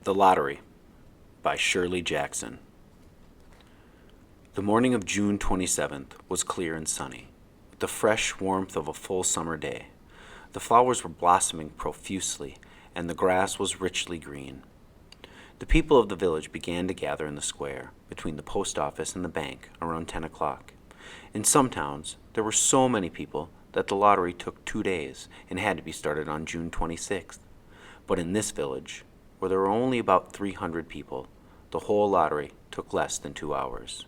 The Lottery by Shirley Jackson. The morning of June 27th was clear and sunny, with the fresh warmth of a full summer day. The flowers were blossoming profusely, and the grass was richly green. The people of the village began to gather in the square, between the post office and the bank, around 10 o'clock. In some towns, there were so many people that the lottery took 2 days and had to be started on June 26th. But in this village, where there were only about 300 people, the whole lottery took less than 2 hours.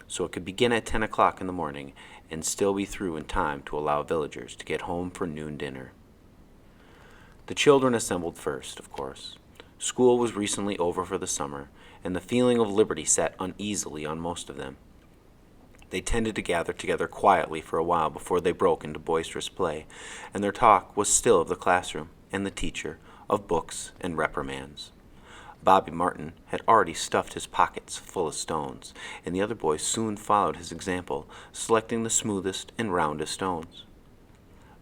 So it could begin at 10 o'clock in the morning and still be through in time to allow villagers to get home for noon dinner. The children assembled first, of course. School was recently over for the summer, and the feeling of liberty sat uneasily on most of them. They tended to gather together quietly for a while before they broke into boisterous play, and their talk was still of the classroom and the teacher, of books and reprimands. Bobby Martin had already stuffed his pockets full of stones, and the other boys soon followed his example, selecting the smoothest and roundest stones.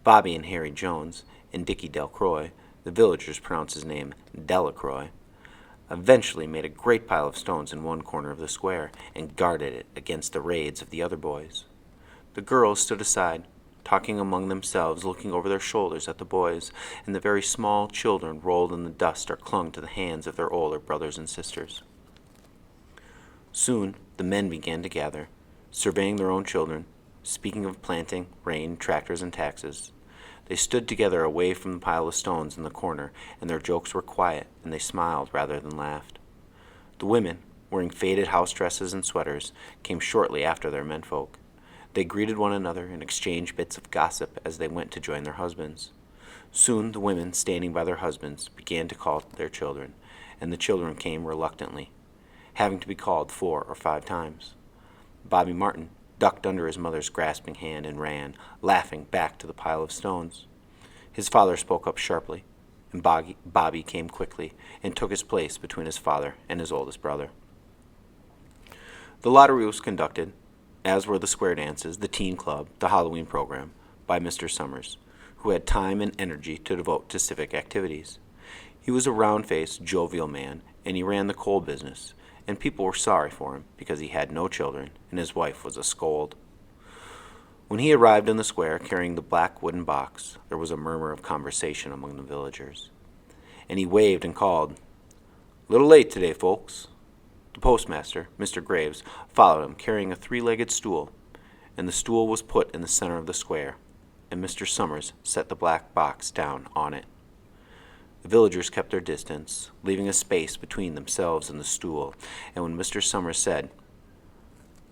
Bobby and Harry Jones and Dickie Delcroix, the villagers pronounce his name Delacroix, eventually made a great pile of stones in one corner of the square and guarded it against the raids of the other boys. The girls stood aside, talking among themselves, looking over their shoulders at the boys, and the very small children rolled in the dust or clung to the hands of their older brothers and sisters. Soon the men began to gather, surveying their own children, speaking of planting, rain, tractors, and taxes. They stood together away from the pile of stones in the corner, and their jokes were quiet, and they smiled rather than laughed. The women, wearing faded house dresses and sweaters, came shortly after their menfolk. They greeted one another and exchanged bits of gossip as they went to join their husbands. Soon the women, standing by their husbands, began to call their children, and the children came reluctantly, having to be called 4 or 5 times. Bobby Martin ducked under his mother's grasping hand and ran, laughing, back to the pile of stones. His father spoke up sharply, and Bobby came quickly and took his place between his father and his oldest brother. The lottery was conducted, as were the square dances, the teen club, the Halloween program, by Mr. Summers, who had time and energy to devote to civic activities. He was a round-faced, jovial man, and he ran the coal business, and people were sorry for him because he had no children, and his wife was a scold. When he arrived in the square carrying the black wooden box, there was a murmur of conversation among the villagers, and he waved and called, "Little late today, folks." The postmaster, Mr. Graves, followed him, carrying a 3-legged stool, and the stool was put in the center of the square, and Mr. Summers set the black box down on it. The villagers kept their distance, leaving a space between themselves and the stool, and when Mr. Summers said,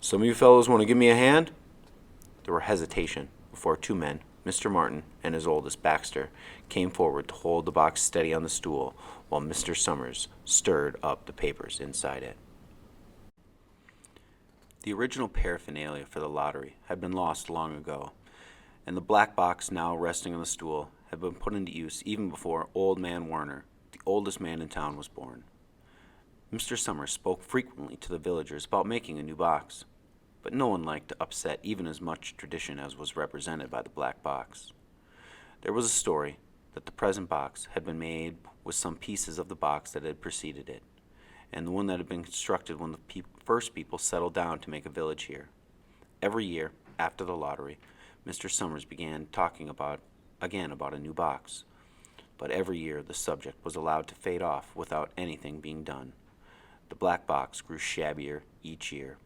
"Some of you fellows want to give me a hand?" there were hesitation before 2 men, Mr. Martin and his oldest, Baxter, came forward to hold the box steady on the stool while Mr. Summers stirred up the papers inside it. The original paraphernalia for the lottery had been lost long ago, and the black box now resting on the stool had been put into use even before Old Man Warner, the oldest man in town, was born. Mr. Summers spoke frequently to the villagers about making a new box, but no one liked to upset even as much tradition as was represented by the black box. There was a story that the present box had been made with some pieces of the box that had preceded it, and the one that had been constructed when the first people settled down to make a village here. Every year, after the lottery, Mr. Summers began talking again about a new box, but every year the subject was allowed to fade off without anything being done. The black box grew shabbier each year.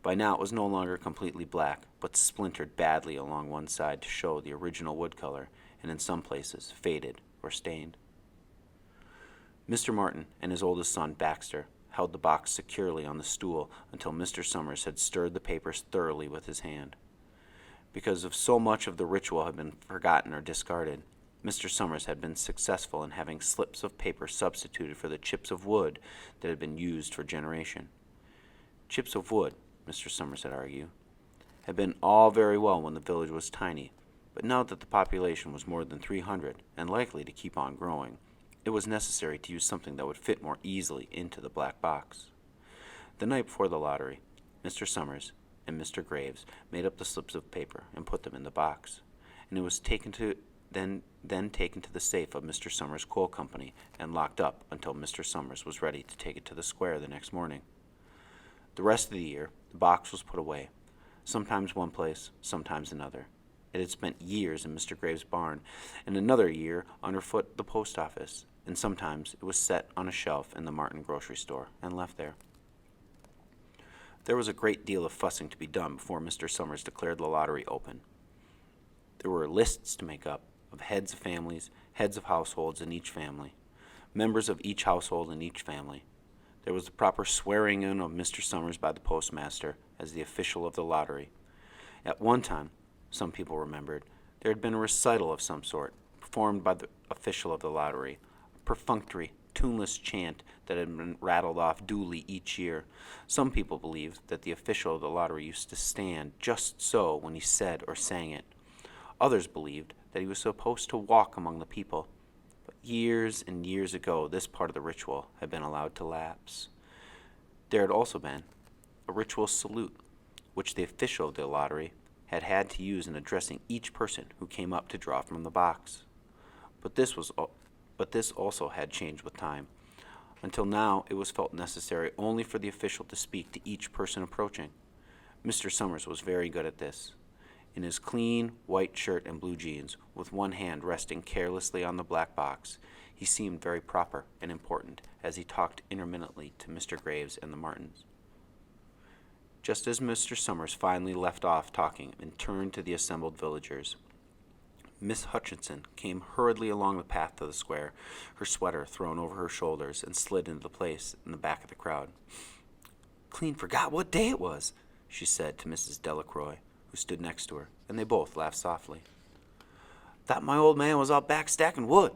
By now it was no longer completely black, but splintered badly along one side to show the original wood color, and in some places faded or stained. Mr. Martin and his oldest son, Baxter, held the box securely on the stool until Mr. Summers had stirred the papers thoroughly with his hand. Because of so much of the ritual had been forgotten or discarded, Mr. Summers had been successful in having slips of paper substituted for the chips of wood that had been used for generation. Chips of wood, Mr. Summers had argued, had been all very well when the village was tiny, but now that the population was more than 300 and likely to keep on growing, it was necessary to use something that would fit more easily into the black box. The night before the lottery, Mr. Summers and Mr. Graves made up the slips of paper and put them in the box, and it was taken to then taken to the safe of Mr. Summers' coal company and locked up until Mr. Summers was ready to take it to the square the next morning. The rest of the year, the box was put away, sometimes one place, sometimes another. It had spent years in Mr. Graves' barn, and another year underfoot at the post office, and sometimes it was set on a shelf in the Martin grocery store and left there. There was a great deal of fussing to be done before Mr. Summers declared the lottery open. There were lists to make up of heads of families, heads of households in each family, members of each household in each family. There was the proper swearing in of Mr. Summers by the postmaster as the official of the lottery. At one time, some people remembered, there had been a recital of some sort, performed by the official of the lottery, a perfunctory, tuneless chant that had been rattled off duly each year. Some people believed that the official of the lottery used to stand just so when he said or sang it. Others believed that he was supposed to walk among the people. But years and years ago, this part of the ritual had been allowed to lapse. There had also been a ritual salute, which the official of the lottery had to use in addressing each person who came up to draw from the box. But this also had changed with time. Until now, it was felt necessary only for the official to speak to each person approaching. Mr. Summers was very good at this. In his clean white shirt and blue jeans, with one hand resting carelessly on the black box, he seemed very proper and important as he talked intermittently to Mr. Graves and the Martins. Just as Mr. Summers finally left off talking and turned to the assembled villagers, Miss Hutchinson came hurriedly along the path to the square, her sweater thrown over her shoulders, and slid into place in the back of the crowd. "Clean forgot what day it was," she said to Mrs. Delacroix, who stood next to her, and they both laughed softly. "Thought my old man was out back stacking wood,"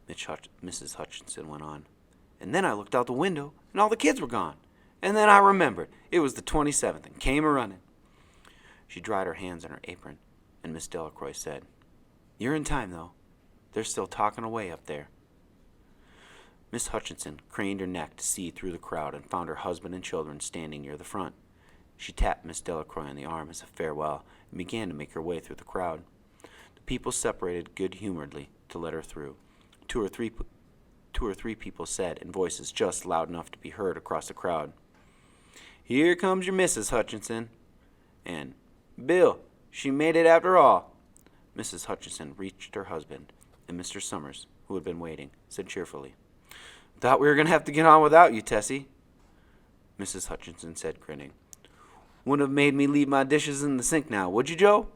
Mrs. Hutchinson went on. "And then I looked out the window, and all the kids were gone. And then I remembered it was the 27th and came a-running." She dried her hands on her apron, and Miss Delacroix said, "You're in time, though. They're still talking away up there." Miss Hutchinson craned her neck to see through the crowd and found her husband and children standing near the front. She tapped Miss Delacroix on the arm as a farewell and began to make her way through the crowd. The people separated good-humoredly to let her through. Two or three people said, in voices just loud enough to be heard across the crowd, "Here comes your Mrs. Hutchinson," and "Bill, she made it after all." Mrs. Hutchinson reached her husband, and Mr. Summers, who had been waiting, said cheerfully, "Thought we were going to have to get on without you, Tessie." Mrs. Hutchinson said, grinning, "Wouldn't have made me leave my dishes in the sink now, would you, Joe?"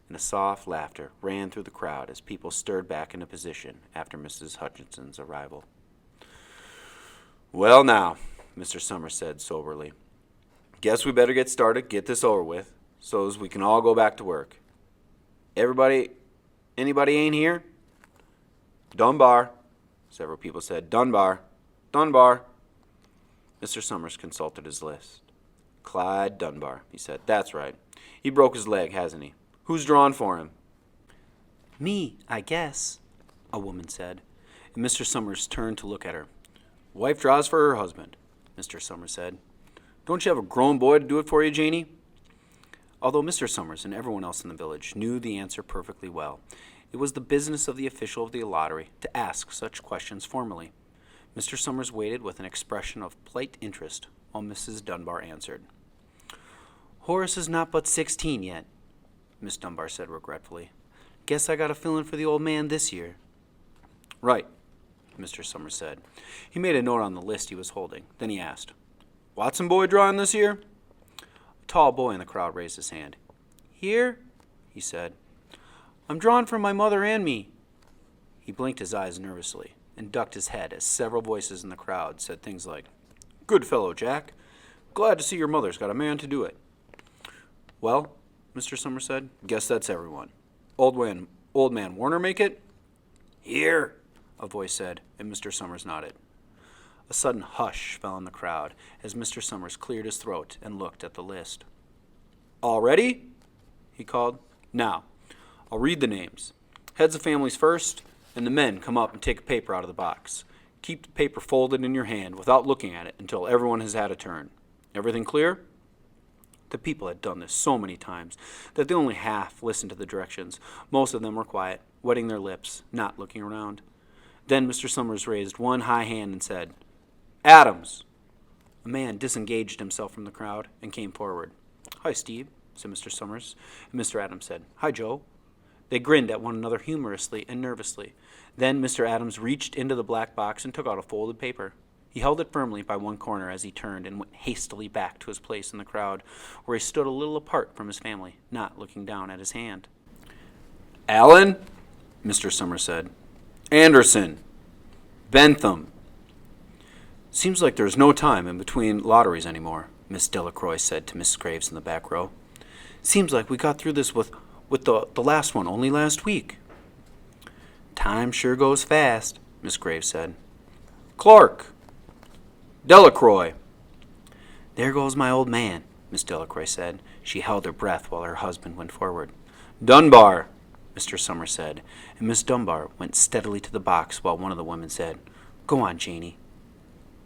And a soft laughter ran through the crowd as people stirred back into position after Mrs. Hutchinson's arrival. "Well, now," Mr. Summers said soberly, "guess we better get started, get this over with, so as we can all go back to work. Anybody ain't here?" "Dunbar," several people said. "Dunbar. Dunbar." Mr. Summers consulted his list. "Clyde Dunbar," he said. "That's right. He broke his leg, hasn't he? Who's drawn for him?" "Me, I guess," a woman said, and Mr. Summers turned to look at her. "Wife draws for her husband," Mr. Summers said. "Don't you have a grown boy to do it for you, Janie?" Although Mr. Summers and everyone else in the village knew the answer perfectly well, it was the business of the official of the lottery to ask such questions formally. Mr. Summers waited with an expression of polite interest while Mrs. Dunbar answered. "Horace is not but 16 yet," Miss Dunbar said regretfully. "Guess I got a filling for the old man this year." "Right," Mr. Summers said. He made a note on the list he was holding. Then he asked, "Watson boy drawing this year?" A tall boy in the crowd raised his hand. "Here?" he said. "I'm drawing for my mother and me." He blinked his eyes nervously and ducked his head as several voices in the crowd said things like, "Good fellow, Jack. Glad to see your mother's got a man to do it." "Well," Mr. Summers said, "guess that's everyone. Old man Warner make it?" "Here," a voice said, and Mr. Summers nodded. A sudden hush fell on the crowd as Mr. Summers cleared his throat and looked at the list. "All ready?" he called. "Now, I'll read the names. Heads of families first, and the men come up and take a paper out of the box. Keep the paper folded in your hand without looking at it until everyone has had a turn. Everything clear?" The people had done this so many times that they only half listened to the directions. Most of them were quiet, wetting their lips, not looking around. Then Mr. Summers raised one high hand and said, "Adams!" A man disengaged himself from the crowd and came forward. "Hi, Steve," said Mr. Summers, and Mr. Adams said, "Hi, Joe." They grinned at one another humorously and nervously. Then Mr. Adams reached into the black box and took out a folded paper. He held it firmly by one corner as he turned and went hastily back to his place in the crowd, where he stood a little apart from his family, not looking down at his hand. "Allen," Mr. Summers said. "Anderson. Bentham." "Seems like there's no time in between lotteries anymore," Miss Delacroix said to Miss Graves in the back row. "Seems like we got through this with the last one only last week." "Time sure goes fast," Miss Graves said. "Clark. Delacroix." "There goes my old man," Miss Delacroix said. She held her breath while her husband went forward. "Dunbar," Mr. Summers said, and Miss Dunbar went steadily to the box while one of the women said, "Go on, Janie."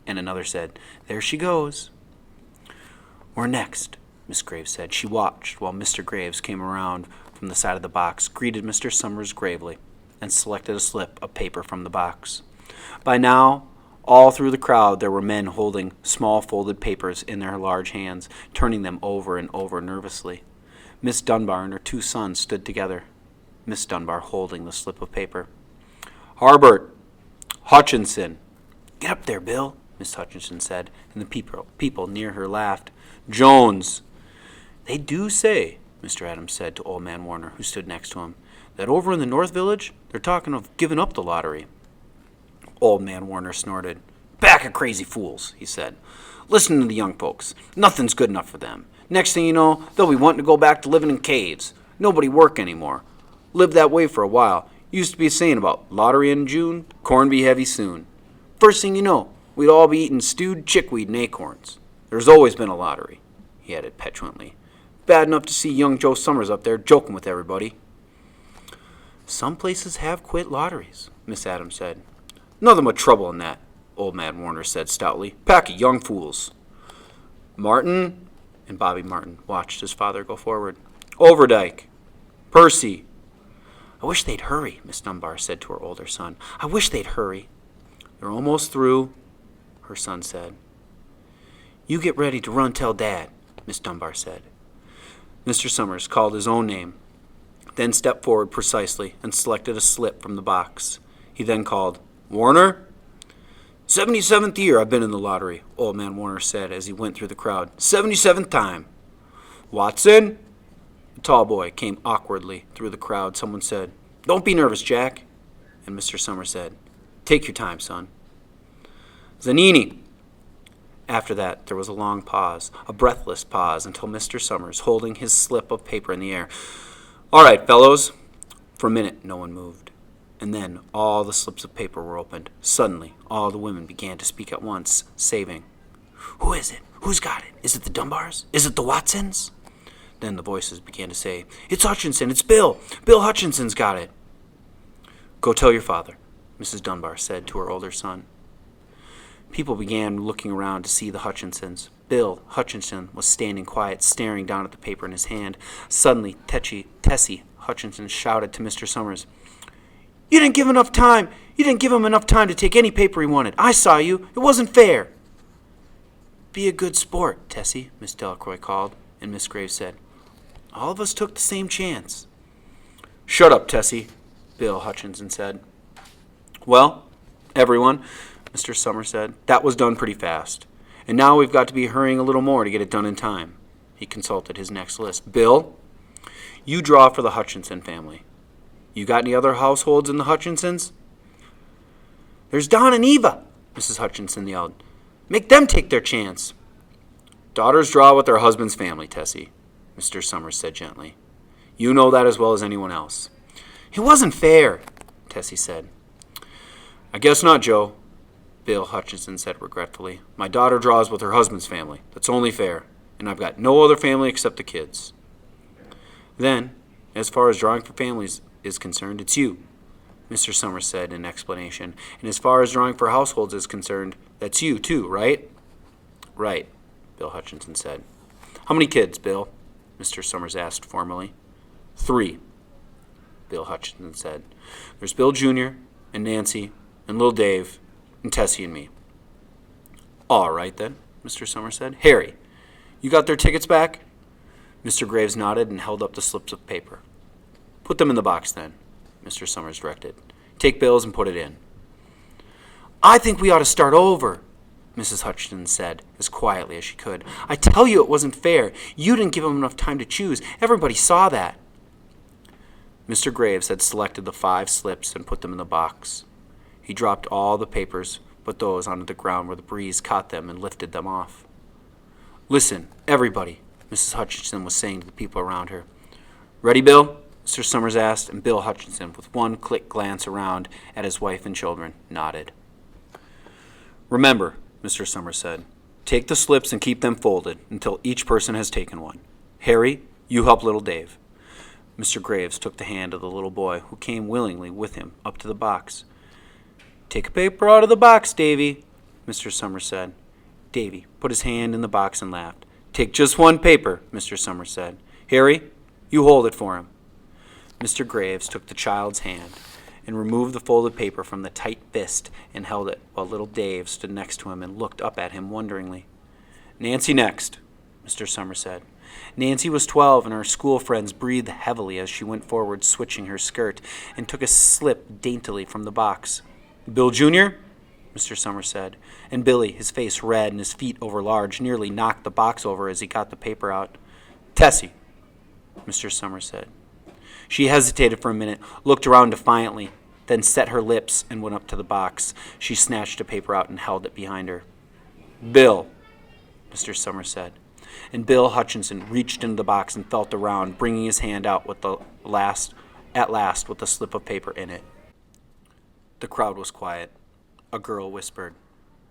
And another said, "There she goes." "We're next," Miss Graves said. She watched while Mr. Graves came around from the side of the box, greeted Mr. Summers gravely, and selected a slip of paper from the box. By now, all through the crowd there were men holding small folded papers in their large hands, turning them over and over nervously. Miss Dunbar and her two sons stood together, Miss Dunbar holding the slip of paper. "Harbert. Hutchinson." "Get up there, Bill," Miss Hutchinson said, and the people near her laughed. "Jones." "They do say," Mr. Adams said to Old Man Warner, who stood next to him, "that over in the North Village they're talking of giving up the lottery." Old Man Warner snorted. "Pack of crazy fools," he said. "Listen to the young folks. Nothing's good enough for them. Next thing you know, they'll be wanting to go back to living in caves. Nobody work anymore. Lived that way for a while. Used to be a saying about lottery in June, corn be heavy soon. First thing you know, we'd all be eating stewed chickweed and acorns. There's always been a lottery," he added petulantly. "Bad enough to see young Joe Summers up there joking with everybody." "Some places have quit lotteries," Miss Adams said. "Nothing but trouble in that," Old Man Warner said stoutly. "Pack of young fools." "Martin," and Bobby Martin watched his father go forward. "Overdyke. Percy." "I wish they'd hurry," Miss Dunbar said to her older son. "I wish they'd hurry." "They're almost through," her son said. "You get ready to run tell Dad," Miss Dunbar said. Mr. Summers called his own name, then stepped forward precisely and selected a slip from the box. He then called, "Warner?" "77th year I've been in the lottery," Old Man Warner said as he went through the crowd. "77th time." "Watson?" A tall boy came awkwardly through the crowd. Someone said, "Don't be nervous, Jack." And Mr. Summers said, "Take your time, son." "Zanini." After that, there was a long pause, a breathless pause, until Mr. Summers, holding his slip of paper in the air. "All right, fellows." For a minute, no one moved. And then all the slips of paper were opened. Suddenly, all the women began to speak at once, saving, "Who is it? Who's got it? Is it the Dunbars? Is it the Watsons?" Then the voices began to say, "It's Hutchinson. It's Bill. Bill Hutchinson's got it." "Go tell your father," Mrs. Dunbar said to her older son. People began looking around to see the Hutchinsons. Bill Hutchinson was standing quiet, staring down at the paper in his hand. Suddenly, Tessie Hutchinson shouted to Mr. Summers, "You didn't give enough time. You didn't give him enough time to take any paper he wanted. I saw you. It wasn't fair." "Be a good sport, Tessie," Miss Delacroix called, and Miss Graves said, "All of us took the same chance." "Shut up, Tessie," Bill Hutchinson said. "Well, everyone," Mr. Summers said, "that was done pretty fast. And now we've got to be hurrying a little more to get it done in time." He consulted his next list. "Bill, you draw for the Hutchinson family. You got any other households in the Hutchinsons?" "There's Don and Eva," Mrs. Hutchinson yelled. "Make them take their chance." "Daughters draw with their husband's family, Tessie," Mr. Summers said gently. "You know that as well as anyone else." "It wasn't fair," Tessie said. "I guess not, Joe," Bill Hutchinson said regretfully. "My daughter draws with her husband's family. That's only fair. And I've got no other family except the kids." "Then, as far as drawing for families is concerned, it's you," Mr. Summers said in explanation. "And as far as drawing for households is concerned, that's you too, right?" "Right," Bill Hutchinson said. "How many kids, Bill?" Mr. Summers asked formally. "3." Bill Hutchinson said. "There's Bill Jr. and Nancy and little Dave and Tessie and me." "All right, then," Mr. Summers said. "Harry, you got their tickets back?" Mr. Graves nodded and held up the slips of paper. "Put them in the box, then," Mr. Summers directed. "Take Bill's and put it in." "I think we ought to start over," Mrs. Hutchinson said, as quietly as she could. "I tell you it wasn't fair. You didn't give them enough time to choose. Everybody saw that." Mr. Graves had selected the 5 slips and put them in the box. He dropped all the papers but those onto the ground where the breeze caught them and lifted them off. "Listen, everybody," Mrs. Hutchinson was saying to the people around her. "Ready, Bill?" Mr. Summers asked, and Bill Hutchinson, with one quick glance around at his wife and children, nodded. "Remember," Mr. Summers said, "take the slips and keep them folded until each person has taken one. Harry, you help little Dave." Mr. Graves took the hand of the little boy, who came willingly with him up to the box. "Take a paper out of the box, Davy," Mr. Summers said. Davy put his hand in the box and laughed. "Take just one paper," Mr. Summers said. "Harry, you hold it for him." Mr. Graves took the child's hand and removed the folded paper from the tight fist and held it while little Dave stood next to him and looked up at him wonderingly. "Nancy next," Mr. Summers said. Nancy was 12, and her school friends breathed heavily as she went forward, switching her skirt, and took a slip daintily from the box. "Bill Jr.?" Mr. Summers said, and Billy, his face red and his feet overlarge, nearly knocked the box over as he got the paper out. "Tessie," Mr. Summers said. She hesitated for a minute, looked around defiantly, then set her lips and went up to the box. She snatched a paper out and held it behind her. "Bill," Mr. Summers said. And Bill Hutchinson reached into the box and felt around, bringing his hand out with at last with the slip of paper in it. The crowd was quiet. A girl whispered,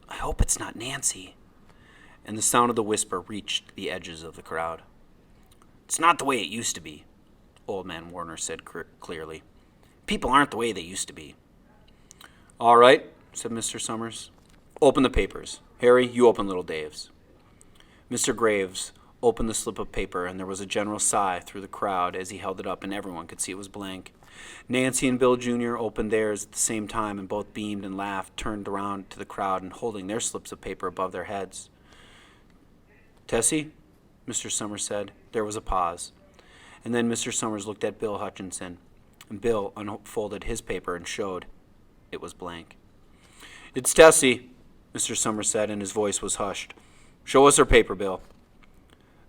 "I hope it's not Nancy." And the sound of the whisper reached the edges of the crowd. "It's not the way it used to be," Old Man Warner said clearly. "People aren't the way they used to be." "All right," said Mr. Summers. "Open the papers. Harry, you open little Dave's." Mr. Graves opened the slip of paper, and there was a general sigh through the crowd as he held it up, and everyone could see it was blank. Nancy and Bill Jr. opened theirs at the same time, and both beamed and laughed, turned around to the crowd, and holding their slips of paper above their heads. "Tessie," Mr. Summers said. There was a pause. And then Mr. Summers looked at Bill Hutchinson, and Bill unfolded his paper and showed it was blank. "It's Tessie," Mr. Summers said, and his voice was hushed. "Show us her paper, Bill."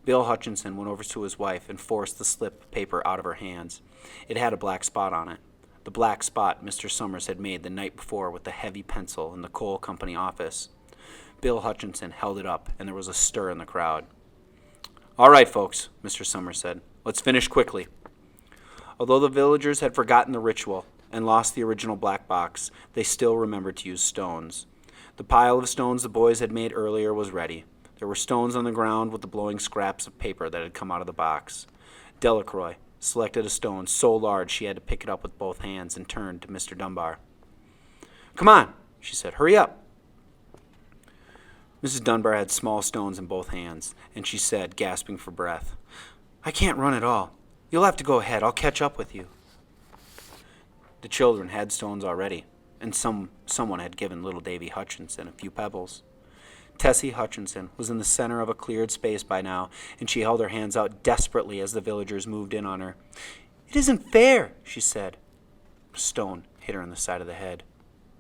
Bill Hutchinson went over to his wife and forced the slip of paper out of her hands. It had a black spot on it, the black spot Mr. Summers had made the night before with the heavy pencil in the coal company office. Bill Hutchinson held it up, and there was a stir in the crowd. "All right, folks," Mr. Summers said. "Let's finish quickly." Although the villagers had forgotten the ritual and lost the original black box, they still remembered to use stones. The pile of stones the boys had made earlier was ready. There were stones on the ground with the blowing scraps of paper that had come out of the box. Delacroix selected a stone so large she had to pick it up with both hands and turned to Mr. Dunbar. "Come on," she said. "Hurry up." Mrs. Dunbar had small stones in both hands, and she said, gasping for breath, "I can't run at all. You'll have to go ahead. I'll catch up with you." The children had stones already, and someone had given little Davy Hutchinson a few pebbles. Tessie Hutchinson was in the center of a cleared space by now, and she held her hands out desperately as the villagers moved in on her. "It isn't fair," she said. A stone hit her in the side of the head.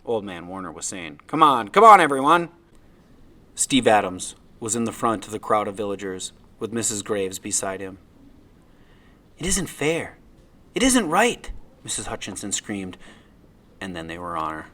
Old Man Warner was saying, come on, everyone." Steve Adams was in the front of the crowd of villagers, with Mrs. Graves beside him. "It isn't fair. It isn't right," Mrs. Hutchinson screamed, and then they were on her.